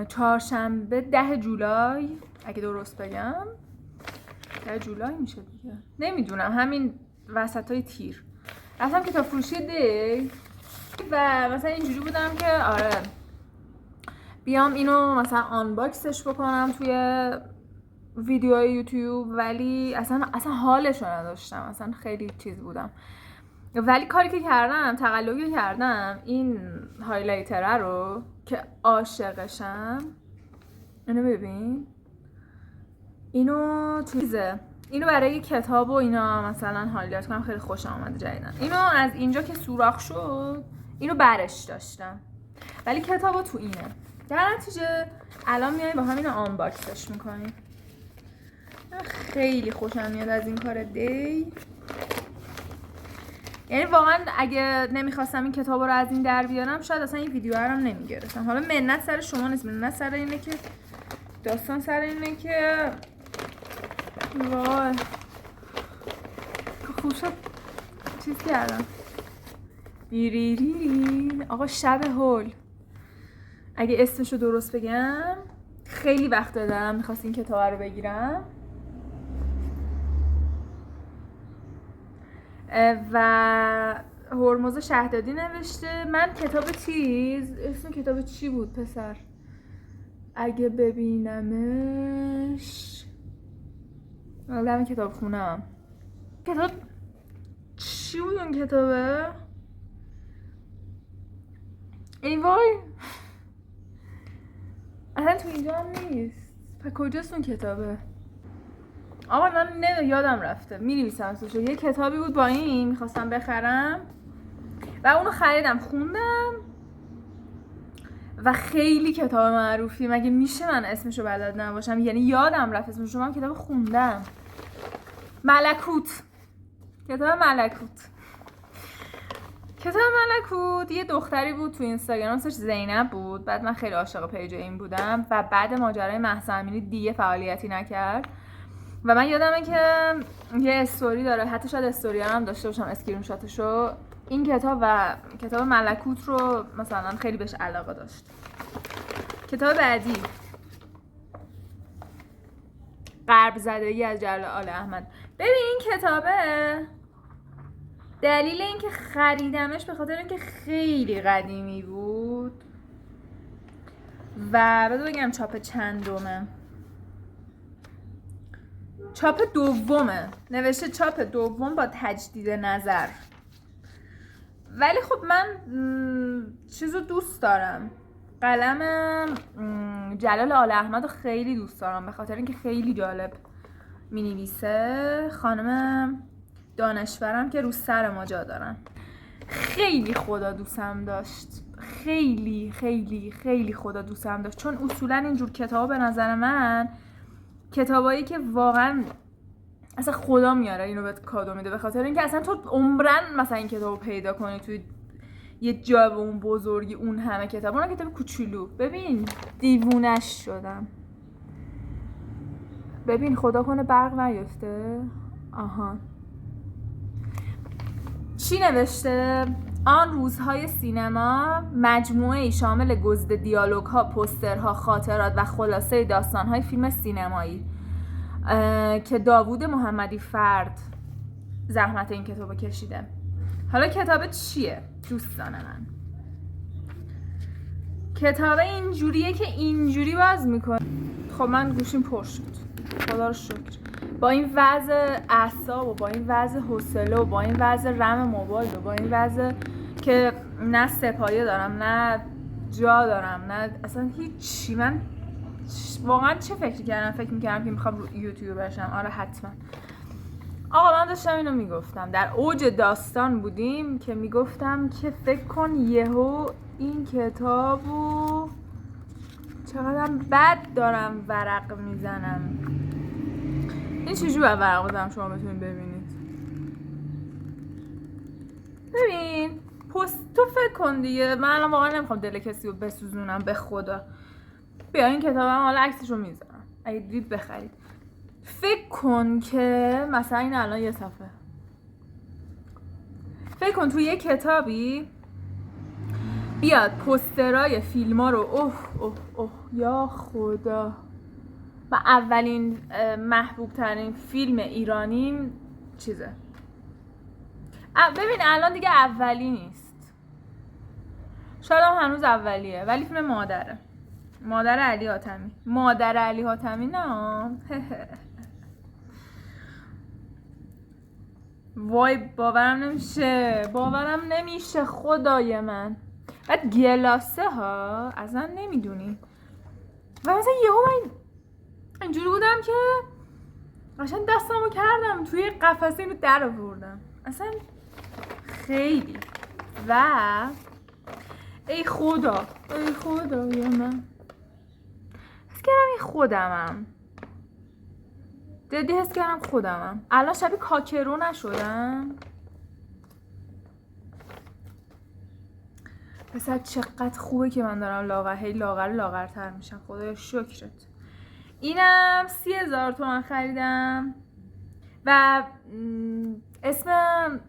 چهارشنبه 10 جولای اگه درست بگم 10 جولای میشه دیگه، نمیدونم، همین وسطای تیر رفتم کتاب فروشی دی و مثلا اینجوری بودم که آره بیام اینو مثلا آنباکسش بکنم توی ویدیوهای یوتیوب، ولی اصلا حالشو نداشتم، اصلا خیلی چیز بودم. ولی کاری که کردم، تقلبی کردم این هایلایتره رو که عاشقشم، اینو ببین، اینو برای کتاب و اینا مثلا هایلایت کنم، خیلی خوشم اومده جدیدن. اینو از اینجا که سوراخ شد اینو برش داشتم، ولی کتابو تو اینه. در نتیجه الان میای با همین آنباکسش میکنیم. خیلی خوشم میاد از این کار دی. یعنی واقعا اگه نمیخواستم این کتاب رو از این در بیارم شاید اصلا این ویدیو رو نمیگرفتم. حالا منت سر شما نیست، منت سر اینه که داستان سر اینه که وای خوب شد چیز کردم. بیریری آقا شب هول، اگه اسمشو درست بگم خیلی وقت دارم میخواست این کتاب رو بگیرم و هرمز شهدادی نوشته. من کتاب اسم کتاب چی بود پسر؟ اگه ببینمش الان کتاب خونم. کتاب چی بود اون کتابه؟ ای وای اصلا تو اینجا هم نیست. پس کجاست اون کتابه؟ آقا من یادم رفته، می‌نویسم توش. یه کتابی بود با این میخواستم بخرم و اونو خریدم، خوندم و خیلی کتاب معروفی، مگه میشه من اسمشو بلد نباشم؟ یعنی یادم رفت اسمشو، من کتاب خوندم. کتاب ملکوت یه دختری بود تو اینستاگرام اسمش زینب بود. بعد من خیلی عاشق پیج این بودم و بعد ماجرای مهسا امینی دیگه فعالیتی نکرد و من یادمه که یه استوری داره، حتی شاید استوری هم داشته باشم اسکرین شاتشو، این کتاب و کتاب ملکوت رو مثلا خیلی بهش علاقه داشت. کتاب بعدی غرب زدگی از جلال آل احمد. ببین این کتابه دلیل اینکه خریدمش به خاطر اینکه خیلی قدیمی بود و بذار بگم چاپ چندمه. چاپ دومه، نوشته چاپ دوم با تجدید نظر. ولی خب من چیزو دوست دارم، قلم جلال آل احمد رو خیلی دوست دارم به خاطر اینکه خیلی جالب مینویسه. خانم دانشورم که رو سر ما جا دارن. خیلی خدا دوستم داشت، خیلی خیلی خیلی خدا دوستم داشت، چون اصولا اینجور کتاب به نظر من کتابایی که واقعا اصلا خدا میاره اینو بهت کادو میده، به خاطر اینکه اصلا تو عمرن مثلا این کتابو پیدا کنی توی یه جا به اون بزرگی اون همه کتاب، اون کتاب کوچولو. ببین دیوونش شدم. ببین خدا کنه برق نیفته. آها چی نوشته؟ آن روزهای سینما مجموعه شامل گزیده دیالوگ‌ها، پوسترها، خاطرات و خلاصه داستان‌های فیلم سینمایی که داوود محمدی فرد زحمت این کتابو کشیده. حالا کتاب چیه دوستان من؟ کتاب اینجوریه که اینجوری باز میکنه. خب من گوشیم پر شد، خدا رو شکر. با این وضع اعصاب و با این وضع حوصله و با این وضع رم موبایل و با این وضع که نه سپایه دارم نه جا دارم نه اصلا هیچی، من واقعا چه فکری کردم؟ فکر میکردم که میخوام رو یوتیوب بشم. آره حتما. آقا من داشتم اینو میگفتم، در اوج داستان بودیم که میگفتم که فکر کن یهو این کتابو چقدر بد دارم ورق میزنم. این چجوری باید ورق بزنم شما بتونید ببینید؟ ببین تو فکر کن دیگه، من الان واقعا نمیخوام دل کسی رو بسوزونم به خدا. بیا این کتابم حالا عکسشو میذارم اگه دید بخرید. فکر کن که مثلا این الان یه صفحه، فکر کن تو یه کتابی بیاد پوسترای فیلم ها رو اوه یا خدا. و اولین محبوب ترین فیلم ایرانی چیزه. ببین الان دیگه اولی نیست، شاید هم هنوز اولیه، ولی فیلم مادر علی حاتمی. مادر علی حاتمی نه وای باورم نمیشه خدای من. بعد گلاسه ها اصلا نمیدونی. و مثلا یهو من اینجوری بودم که قشنگ دستمو کردم توی قفسه اینو در آوردم اصلا خیلی. و ای خدا یا من حس کردم این خودمم، جدی حس کردم خودمم. الان شبیه کاکرو نشدم؟ پسر چقدر خوبه که من دارم لاغرتر میشم، خدایا شکرت. اینم 30,000 تومان خریدم و اسم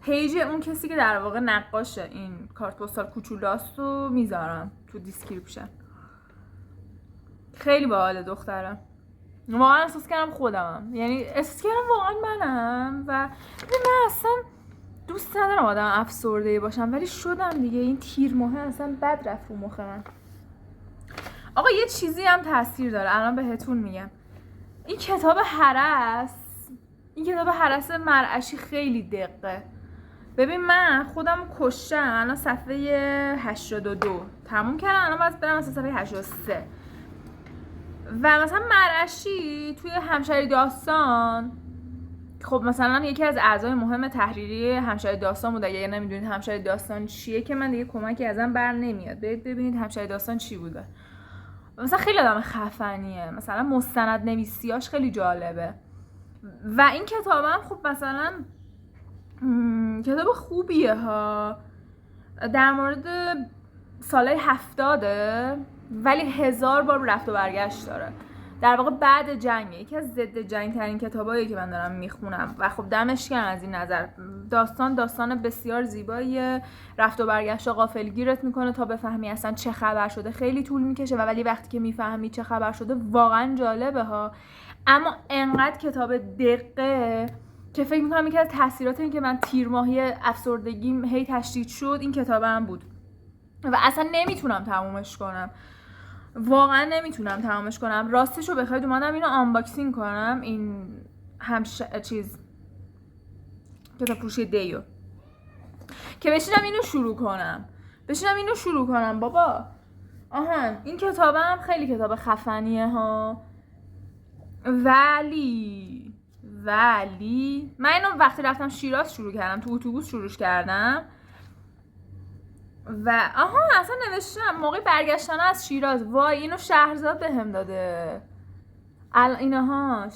پیج اون کسی که در واقع نقاشه این کارت پستال کوچولاست رو میذارم تو دیسکریپشن. خیلی باحال دخترم، واقعا احساس کردم خودمم، یعنی احساس کردم واقعا منم. و من اصلا دوست ندارم آدم افسرده باشم ولی شدم دیگه. این تیر ماه اصلا بد رفت رو مخ من. آقا یه چیزی هم تاثیر داره الان بهتون میگم. این کتاب هرس مرعشی خیلی دقه. ببین من خودم کشتم الان صفحه 82 تموم کردم، الان باید برم مثلا صفحه 83. و مثلا مرعشی توی همشهری داستان، خب مثلا یکی از اعضای مهم تحریری همشهری داستان بود. اگه نمیدونید همشهری داستان چیه که من دیگه کمکی ازم بر نمیاد، برید ببینید همشهری داستان چی بوده. مثلا خیلی آدم خفنیه، مثلا مستند نویسیاش خیلی جالبه. و این کتابم خب مثلا کتاب خوبیه ها، در مورد سالهای 70 ولی 1000 بار رفت و برگشت داره. در واقع بعد جنگه، یکی از ضد جنگ ترین کتابایی که من دارم میخونم و خب دمش گرم از این نظر. داستان بسیار زیباییه، رفت و برگشت غافلگیرت میکنه تا بفهمی اصلا چه خبر شده. خیلی طول میکشه و ولی وقتی که میفهمی چه خبر شده واقعا جالبه ها. اما انقدر کتاب دقیقه که فکر میکنم یکی از تاثیرات این که من تیر ماهی افسردگیم هی تشدید شد این کتابم بود و اصلا نمیتونم تمومش کنم، واقعا نمیتونم تمامش کنم. راستشو بخواید اومدم اینو آنباکسینگ کنم، این کتاب فروشی دیو، که بشینم اینو شروع کنم بابا. آهان این کتابم خیلی کتاب خفنیه ها. ولی من اینو وقتی رفتم شیراز شروع کردم، تو اتوبوس شروعش کردم و اصلا نوشتم موقع برگشتن از شیراز. وای اینو شهرزاد بهم داده. اینهاش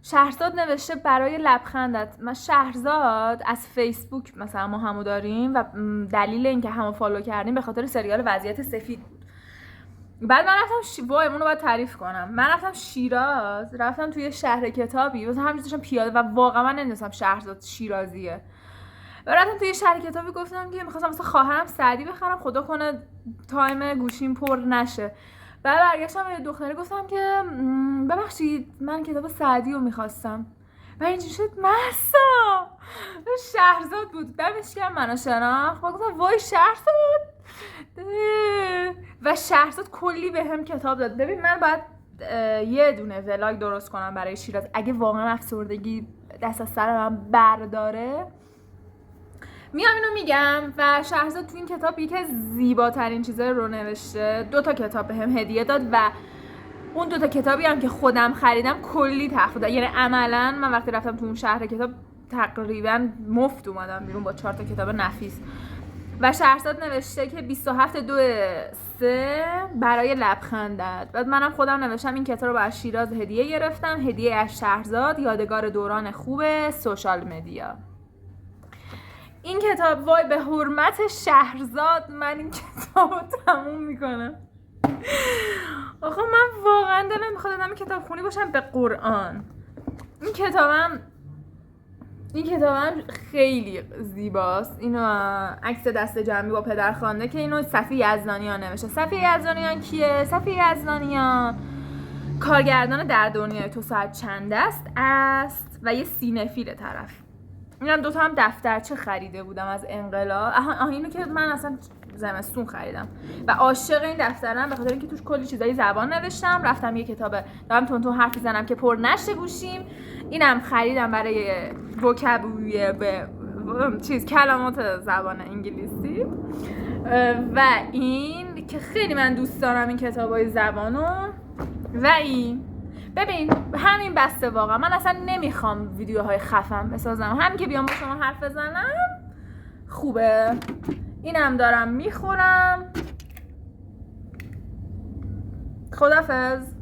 شهرزاد نوشته برای لبخندت. من شهرزاد از فیسبوک مثلا ما همو داریم و دلیل اینکه همو فالو کردیم به خاطر سریال وضعیت سفید بود. بعد من رفتم وای اونو باید تعریف کنم. من رفتم شیراز، رفتم توی شهر کتابی مثلا همینجوری داشتم پیاده و واقعا من نمی‌دونستم شهرزاد شیرازیه. و رفتم توی شهر کتابی گفتم که می‌خواستم واسه خواهرم سعدی بخرم، خدا کنه تایم گوشیم پر نشه. بعد برگشتم به دختری گفتم که ببخشید من کتاب سعدی رو می‌خواستم. و اینجوری شد مهسا شهرزاد بود. دمش گرم منو شناخت. و گفتم وای شهرزاد. و شهرزاد کلی بهم کتاب داد. ببین من باید یه دونه ولاگ درست کنم برای شیراز اگه واقعا افسردگی دست از سر من برداره. میام اینو میگم. و شهرزاد تو این کتاب یکی از زیباترین چیزای رو نوشته. 2 تا کتاب بهم هدیه داد و اون 2 تا کتابی هم که خودم خریدم کلی تخفیف داد. یعنی عملا من وقتی رفتم تو اون شهر کتاب تقریبا مفت اومدم بیرون با 4 تا کتاب نفیس. و شهرزاد نوشته که 27/2/3 برای لبخندت. بعد منم خودم نوشتم این کتاب رو از شیراز هدیه گرفتم، هدیه از شهرزاد، یادگار دوران خوب سوشال مدیا. این کتاب وای به حرمت شهرزاد من این کتاب رو تموم میکنم. آخه من واقعا دلم میخواد آدم کتاب خونی باشم به قرآن. این کتابم این کتاب هم خیلی زیباست. اینو عکس دست جمعی با پدر خوانده که اینو صفی یزدانیان نوشته. صفی یزدانیان کیه؟ صفی یزدانیان کارگردان در دنیای تو ساعت چند است و یه سینفیل طرف. اینم دوتا هم دفترچه خریده بودم از انقلاب. اینو که من اصلا زمستون خریدم و عاشق این دفترم به خاطر اینکه توش کلی چیزای زبان نوشتم. رفتم یه کتاب دارم تون حرف میزنم که پر نشه گوشیم. اینم خریدم برای وکابولیه به کلمات زبان انگلیسی. و این که خیلی من دوست دارم این کتابای زبانو. و این ببین همین بسته واقعا. من اصلا نمیخوام ویدیوهای خفن بسازم، همین که بیام با شما حرف بزنم خوبه. اینم دارم میخورم. خدافظ.